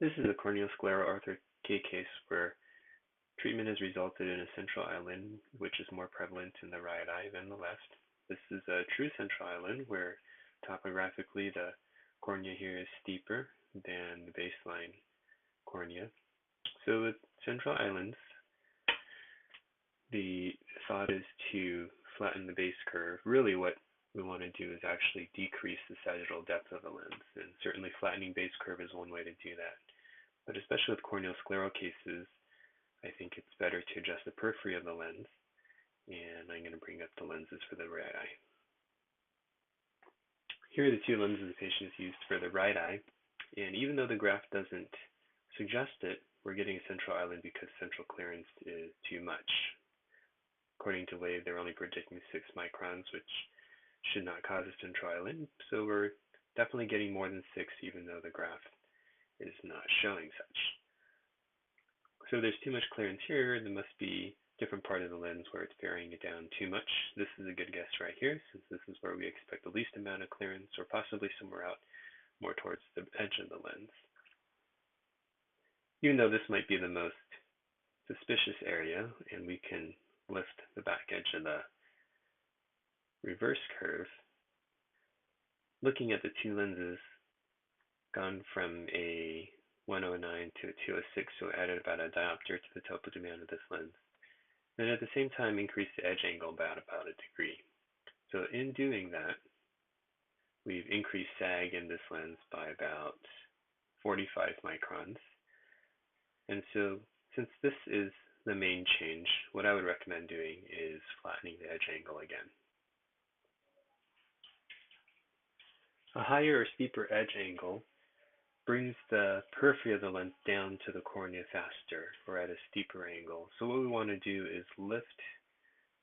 This is a corneoscleral K case where treatment has resulted in a central island, which is more prevalent in the right eye than the left. This is a true central island where topographically the cornea here is steeper than the baseline cornea. So with central islands, the thought is to flatten the base curve. Really what we want to do is actually decrease the sagittal depth of the lens, and certainly flattening base curve is one way to do that. But especially with corneoscleral cases, I think it's better to adjust the periphery of the lens, and I'm going to bring up the lenses for the right eye. Here are the two lenses the patient has used for the right eye, and even though the graph doesn't suggest it, we're getting a central island because central clearance is too much. According to Wave, they're only predicting 6 microns, which should not cause a central island, so we're definitely getting more than 6 even though the graph is not showing such. So there's too much clearance here. There must be a different part of the lens where it's burying it down too much. This is a good guess right here, since this is where we expect the least amount of clearance, or possibly somewhere out more towards the edge of the lens. Even though this might be the most suspicious area, and we can lift the back edge of the reverse curve, looking at the two lenses, gone from a 109 to a 206, so added about a diopter to the topodemand of this lens. And at the same time, increase the edge angle by about a degree. So in doing that, we've increased sag in this lens by about 45 microns. And so since this is the main change, what I would recommend doing is flattening the edge angle again. A higher or steeper edge angle brings the periphery of the lens down to the cornea faster, or at a steeper angle. So what we want to do is lift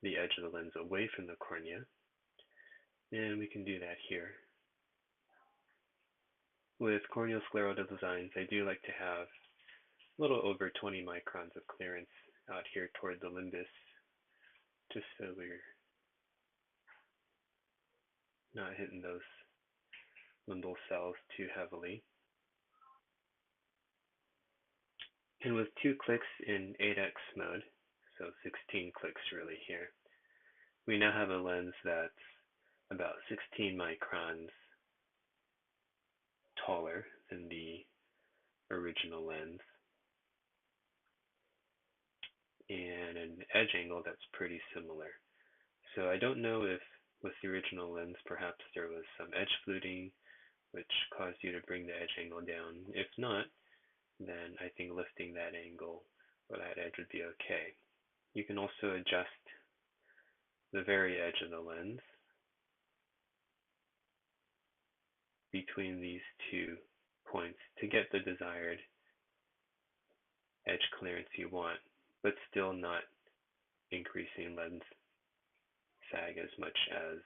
the edge of the lens away from the cornea, and we can do that here. With corneoscleral designs, I do like to have a little over 20 microns of clearance out here toward the limbus, just so we're not hitting those limbal cells too heavily. And with 2 clicks in 8x mode, so 16 clicks really here, we now have a lens that's about 16 microns taller than the original lens, and an edge angle that's pretty similar. So I don't know if with the original lens perhaps there was some edge fluting which caused you to bring the edge angle down. If not, then I think lifting that angle or that edge would be okay. You can also adjust the very edge of the lens between these 2 points to get the desired edge clearance you want, but still not increasing lens sag as much as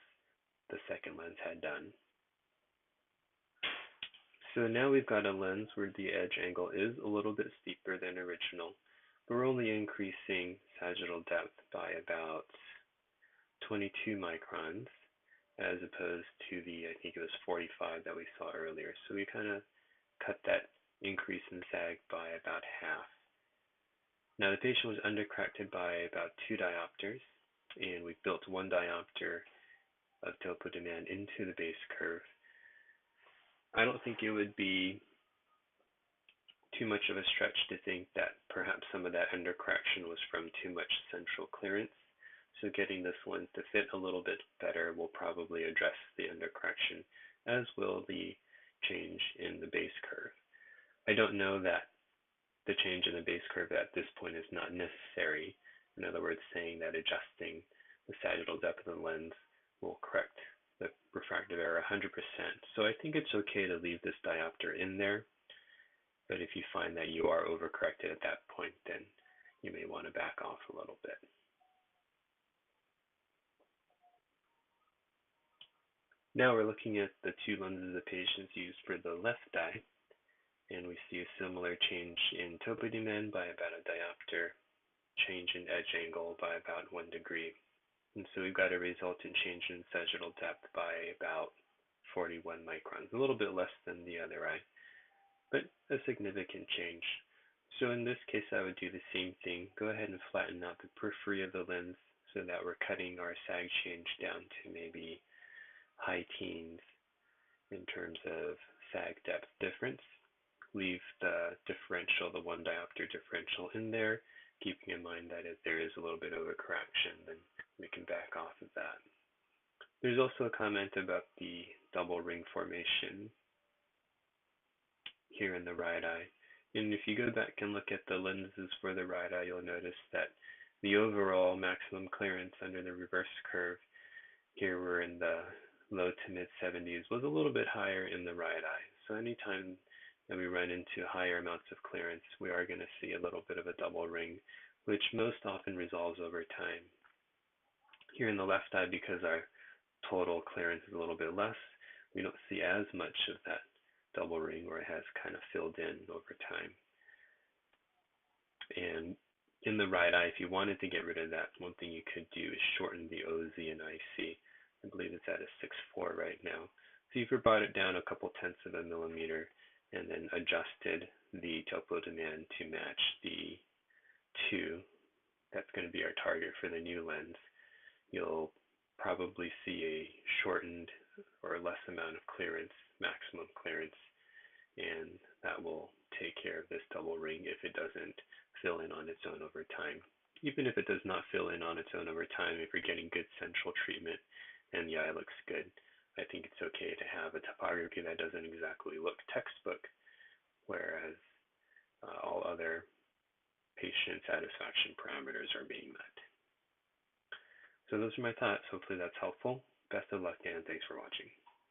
the second lens had done. So now we've got a lens where the edge angle is a little bit steeper than original, but we're only increasing sagittal depth by about 22 microns as opposed to the, I think it was 45 that we saw earlier. So we kind of cut that increase in sag by about half. Now the patient was undercorrected by about 2 diopters, and we built 1 diopter of topodemand into the base curve. I don't think it would be too much of a stretch to think that perhaps some of that undercorrection was from too much central clearance. So getting this lens to fit a little bit better will probably address the undercorrection, as will the change in the base curve. I don't know that the change in the base curve at this point is not necessary. In other words, saying that adjusting the sagittal depth of the lens will correct the refractive error 100%. So I think it's okay to leave this diopter in there, but if you find that you are overcorrected at that point, then you may want to back off a little bit. Now we're looking at the 2 lenses the patients used for the left eye, and we see a similar change in topodemand by about a diopter, change in edge angle by about 1 degree. And so we've got a resultant change in sagittal depth by about 41 microns, a little bit less than the other eye. but a significant change. So in this case, I would do the same thing. Go ahead and flatten out the periphery of the lens so that we're cutting our sag change down to maybe high teens in terms of sag depth difference. Leave the differential, the 1 diopter differential in there, keeping in mind that if there is a little bit of a correction, then we can back off of that. There's also a comment about the double ring formation here in the right eye. And if you go back and look at the lenses for the right eye, you'll notice that the overall maximum clearance under the reverse curve, here we're in the low to mid 70s, was a little bit higher in the right eye. So anytime that we run into higher amounts of clearance, we are going to see a little bit of a double ring, which most often resolves over time. Here in the left eye, because our total clearance is a little bit less, we don't see as much of that double ring where it has kind of filled in over time. And in the right eye, if you wanted to get rid of that, one thing you could do is shorten the OZ and IC. I believe it's at a 6.4 right now. So you've brought it down a couple tenths of a millimeter and then adjusted the topo demand to match the 2. That's going to be our target for the new lens. You'll probably see a shortened or less amount of clearance, maximum clearance, and that will take care of this double ring if it doesn't fill in on its own over time. Even if it does not fill in on its own over time, if you're getting good central treatment and the eye looks good, I think it's okay to have a topography that doesn't exactly look textbook, whereas all other patient satisfaction parameters are being met. So those are my thoughts. Hopefully that's helpful. Best of luck, Dan. Thanks for watching.